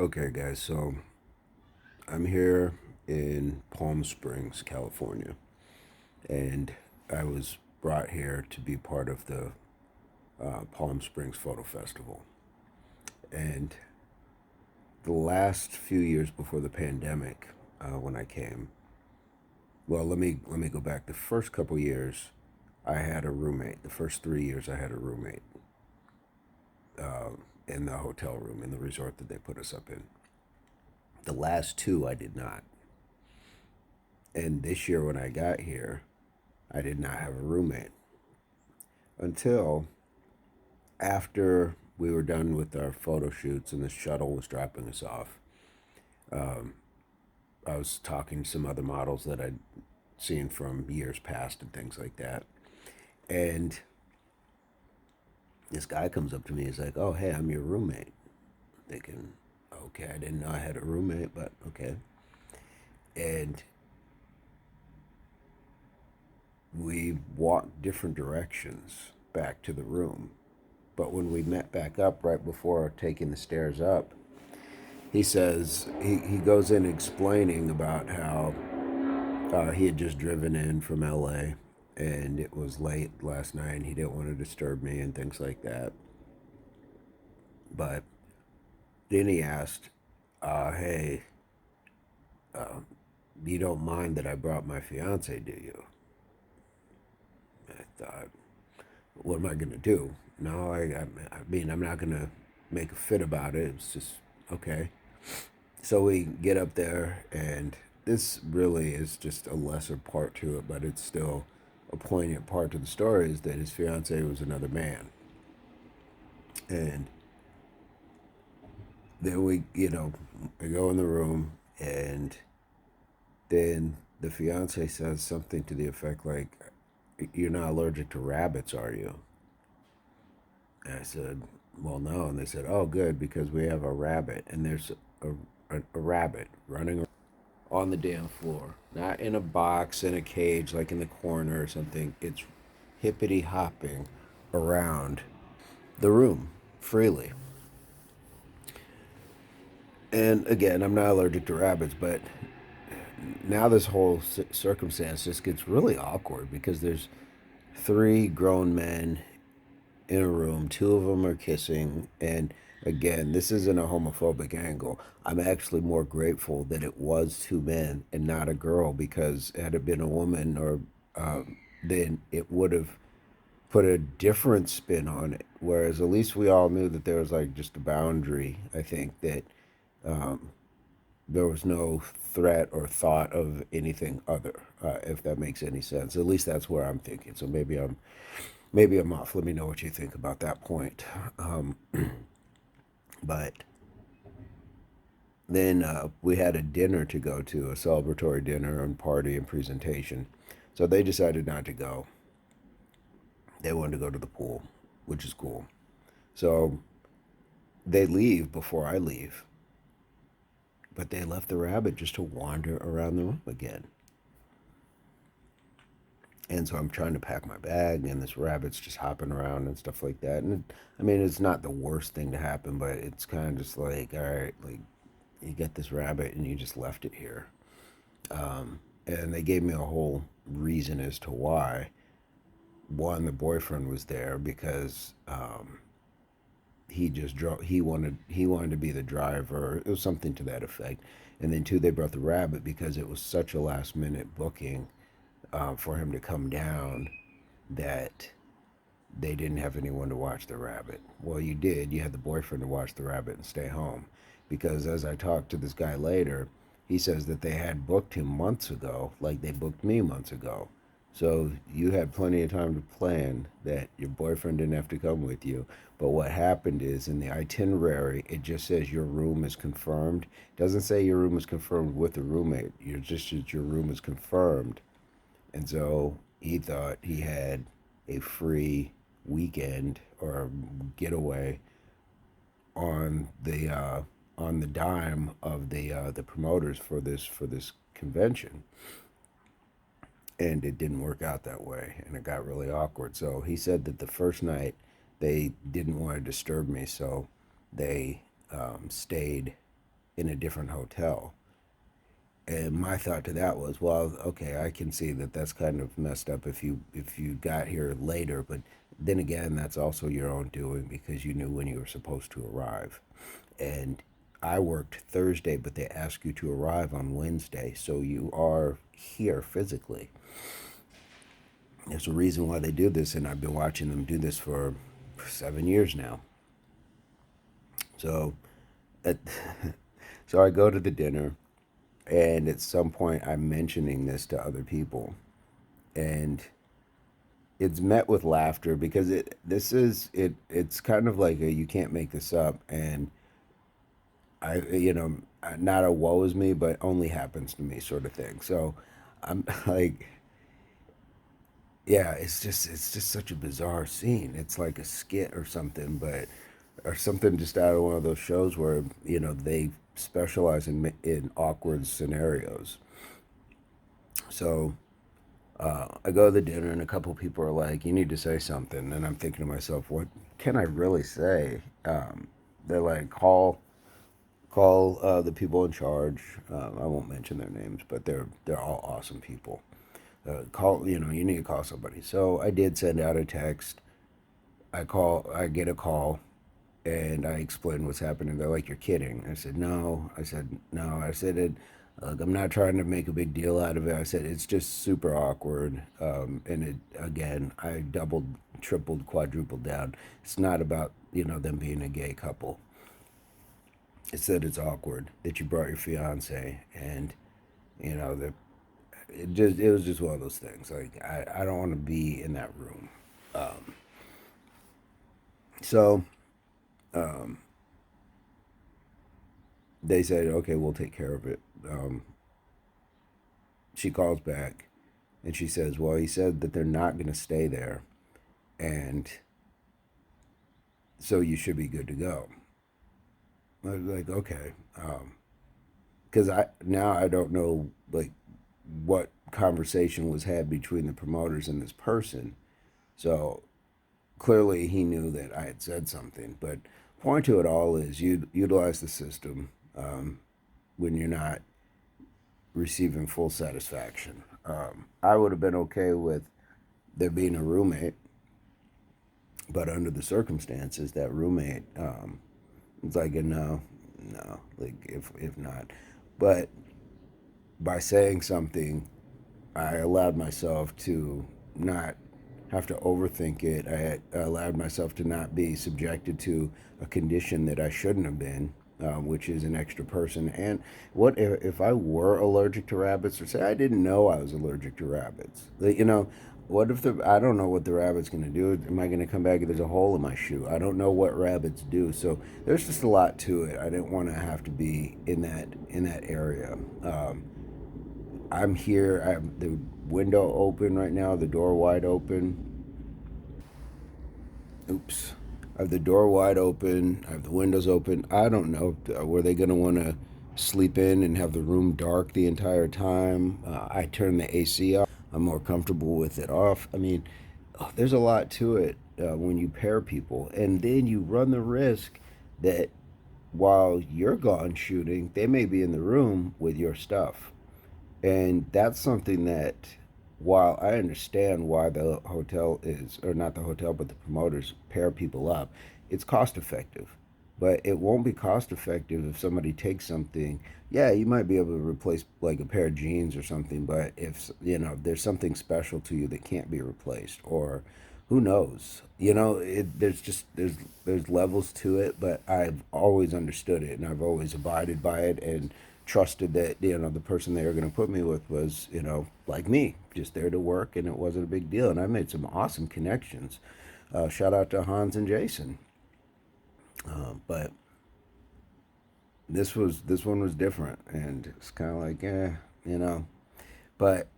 Okay, guys, so I'm here in Palm Springs, California, and I was brought here to be part of the Palm Springs Photo Festival. And the last few years before the pandemic, when I came, well, let me go back. The first couple years, I had a roommate. The first 3 years, I had a roommate in the hotel room in the resort that they put us up in. The last two, I did not. And this year, when I got here, I did not have a roommate until after we were done with our photo shoots and the shuttle was dropping us off. Um, I was talking to some other models that I'd seen from years past and things like that. And this guy comes up to me. He's like, "Oh, hey, I'm your roommate." Thinking, okay, I didn't know I had a roommate, but okay. And we walked different directions back to the room. But when we met back up right before taking the stairs up, he says he goes in explaining about how he had just driven in from LA and it was late last night and he didn't want to disturb me and things like that. But then he asked, hey, uh, you don't mind that I brought my fiance, do you? I thought, what am I going to do? No, I mean, I'm not going to make a fit about it. It's just, okay. So we get up there, and this really is just a lesser part to it, but it's still a poignant part to the story is that his fiance was another man. And then we go in the room, and then the fiance says something to the effect like, "You're not allergic to rabbits, are you?" And I said, "Well, no." And they said, "Oh, good, because we have a rabbit, and there's a rabbit running on the damn floor, not in a box in a cage like in the corner or something. It's hippity hopping around the room freely." And again, I'm not allergic to rabbits, but now this whole circumstance just gets really awkward because there's three grown men in a room. Two of them are kissing. And again, this isn't a homophobic angle. I'm actually more grateful that it was two men and not a girl, because had it been a woman, or then it would have put a different spin on it. Whereas at least we all knew that there was like just a boundary. I think that um, there was no threat or thought of anything other, if that makes any sense. At least that's where I'm thinking. So maybe I'm off. Let me know what you think about that point. Um, but then we had a dinner to go to, a celebratory dinner and party and presentation. So they decided not to go. They wanted to go to the pool, which is cool. So they leave before I leave, but they left the rabbit just to wander around the room again. And so I'm trying to pack my bag, and this rabbit's just hopping around and stuff like that. And I mean, it's not the worst thing to happen, but it's kind of just like, all right, like you get this rabbit and you just left it here. And they gave me a whole reason as to why. One, the boyfriend was there because he just drove. He wanted to be the driver. It was something to that effect. And then two, they brought the rabbit because it was such a last minute booking for him to come down that they didn't have anyone to watch the rabbit. Well, you did. You had the boyfriend to watch the rabbit and stay home. Because as I talked to this guy later, he says that they had booked him months ago, like they booked me months ago. So you had plenty of time to plan that your boyfriend didn't have to come with you. But what happened is in the itinerary, it just says your room is confirmed. It doesn't say your room is confirmed with a roommate. You're just your room is confirmed. And so he thought he had a free weekend or getaway on the dime of the promoters for this convention, and it didn't work out that way, and it got really awkward. So he said that the first night they didn't want to disturb me, so they stayed in a different hotel. And my thought to that was, well, okay, I can see that that's kind of messed up if you got here later, but then again, that's also your own doing because you knew when you were supposed to arrive. And I worked Thursday, but they ask you to arrive on Wednesday, so you are here physically. There's a reason why they do this, and I've been watching them do this for 7 years now. So, at, so I go to the dinner, and at some point, I'm mentioning this to other people, and it's met with laughter because it's kind of like a you can't make this up, and not a woe is me, but only happens to me sort of thing. So I'm like, yeah, it's just such a bizarre scene. It's like a skit or something, but or something just out of one of those shows where they specialize in awkward scenarios. So I go to the dinner, and a couple people are like, "You need to say something," and I'm thinking to myself, "What can I really say?" They're like, "Call the people in charge." I won't mention their names, but they're all awesome people. You need to call somebody. So I did send out a text. I get a call, and I explained what's happening. They're like, "You're kidding." I said, "No." I said, "No." I said it. I'm not trying to make a big deal out of it. I said it's just super awkward. And it again, I doubled, tripled, quadrupled down. It's not about them being a gay couple. It's that it's awkward that you brought your fiance, and that it was just one of those things. Like I don't want to be in that room. Um, so um, they said, okay, we'll take care of it. She calls back, and she says, well, he said that they're not going to stay there, and so you should be good to go. I was like, okay, because I don't know like what conversation was had between the promoters and this person. So clearly he knew that I had said something. But point to it all is you utilize the system when you're not receiving full satisfaction. I would have been okay with there being a roommate, but under the circumstances, that roommate, it's like a no, no, like if not. But by saying something, I allowed myself to not have to overthink it. I allowed myself to not be subjected to a condition that I shouldn't have been, which is an extra person. And what if I were allergic to rabbits, or say I didn't know I was allergic to rabbits? What if I don't know what the rabbit's going to do? Am I going to come back and there's a hole in my shoe? I don't know what rabbits do. So there's just a lot to it. I didn't want to have to be in that area. I'm here. I have the window open right now, the door wide open. Oops. I have the door wide open. I have the windows open. I don't know. Were they going to want to sleep in and have the room dark the entire time? I turn the AC off. I'm more comfortable with it off. I mean, there's a lot to it when you pair people. And then you run the risk that while you're gone shooting, they may be in the room with your stuff. And that's something that, while I understand why the hotel is, or not the hotel, but the promoters pair people up, it's cost effective. But it won't be cost effective if somebody takes something. Yeah, you might be able to replace like a pair of jeans or something, but if there's something special to you that can't be replaced, or who knows? There's just there's levels to it, but I've always understood it, and I've always abided by it, and trusted that the person they were going to put me with was like me, just there to work, and it wasn't a big deal. And I made some awesome connections. Shout out to Hans and Jason. But this one was different, and it's kind of like you know. But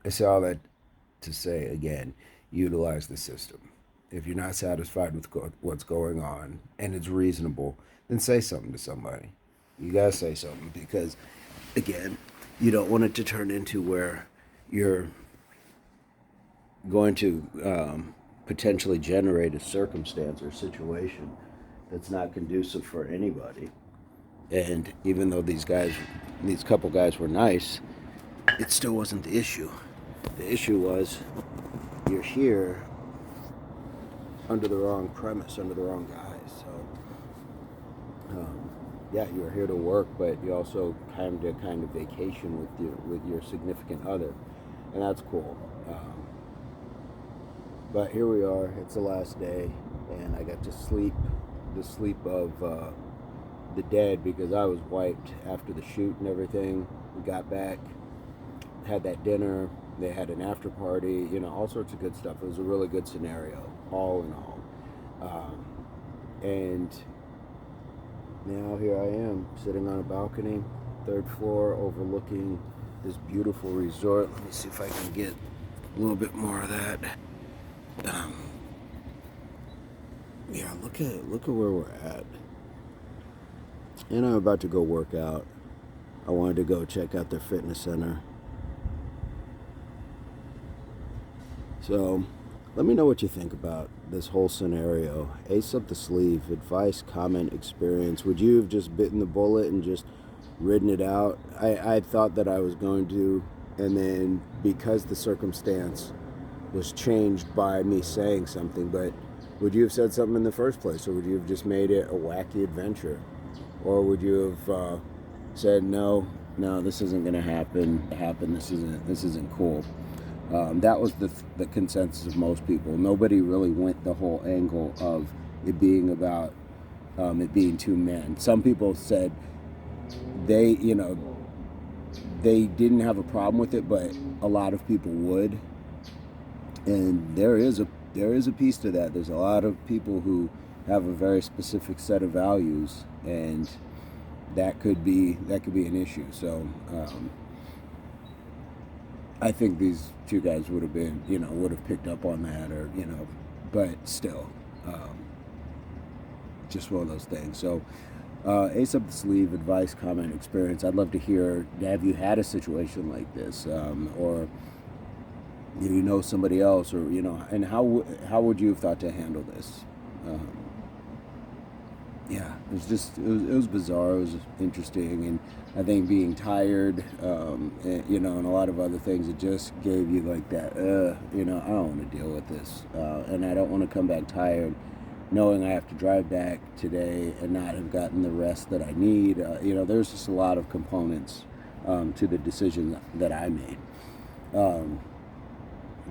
I say all that to say again, utilize the system. If you're not satisfied with what's going on and it's reasonable, then say something to somebody. You gotta say something because, again, you don't want it to turn into where you're going to potentially generate a circumstance or situation that's not conducive for anybody. And even though these couple guys were nice, it still wasn't the issue. The issue was you're here under the wrong premise, under the wrong guise. So, yeah, you're here to work, but you also kind of vacation with your significant other, and that's cool. But here we are. It's the last day, and I got to sleep the sleep of the dead because I was wiped after the shoot and everything. We got back, had that dinner. They had an after party, all sorts of good stuff. It was a really good scenario, all in all. And now here I am, sitting on a balcony, third floor, overlooking this beautiful resort. Let me see if I can get a little bit more of that. Yeah, look at where we're at. And I'm about to go work out. I wanted to go check out their fitness center. So, let me know what you think about this whole scenario. Ace up the sleeve, advice, comment, experience. Would you have just bitten the bullet and just ridden it out? I thought that I was going to, and then because the circumstance was changed by me saying something, but would you have said something in the first place, or would you have just made it a wacky adventure? Or would you have said, no, this isn't going to happen, this isn't cool? That was the consensus of most people. Nobody really went the whole angle of it being about it being two men. Some people said they didn't have a problem with it, but a lot of people would. And there is a piece to that. There's a lot of people who have a very specific set of values, and that could be an issue. So I think these two guys would have picked up on that, or but still, just one of those things. So ace up the sleeve, advice, comment, experience. I'd love to hear, have you had a situation like this, or somebody else, or and how would you have thought to handle this? Yeah, it was bizarre. It was interesting, and I think being tired, and a lot of other things, it just gave you like that. I don't want to deal with this, and I don't want to come back tired, knowing I have to drive back today and not have gotten the rest that I need. There's just a lot of components to the decision that I made.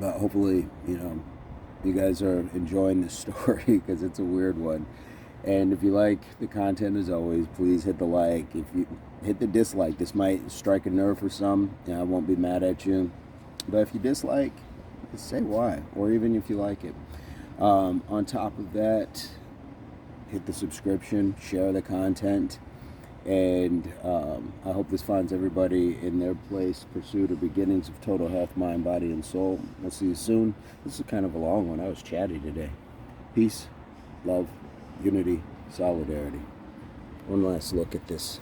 But hopefully, you guys are enjoying this story because it's a weird one. And if you like the content, as always, please hit the like. If you hit the dislike, this might strike a nerve for some. I won't be mad at you. But if you dislike, just say why, or even if you like it. On top of that, hit the subscription, share the content. And I hope this finds everybody in their place, pursuit or beginnings of total health, mind, body, and soul. We'll see you soon. This is kind of a long one. I was chatty today. Peace, love, unity, solidarity. One last look at this.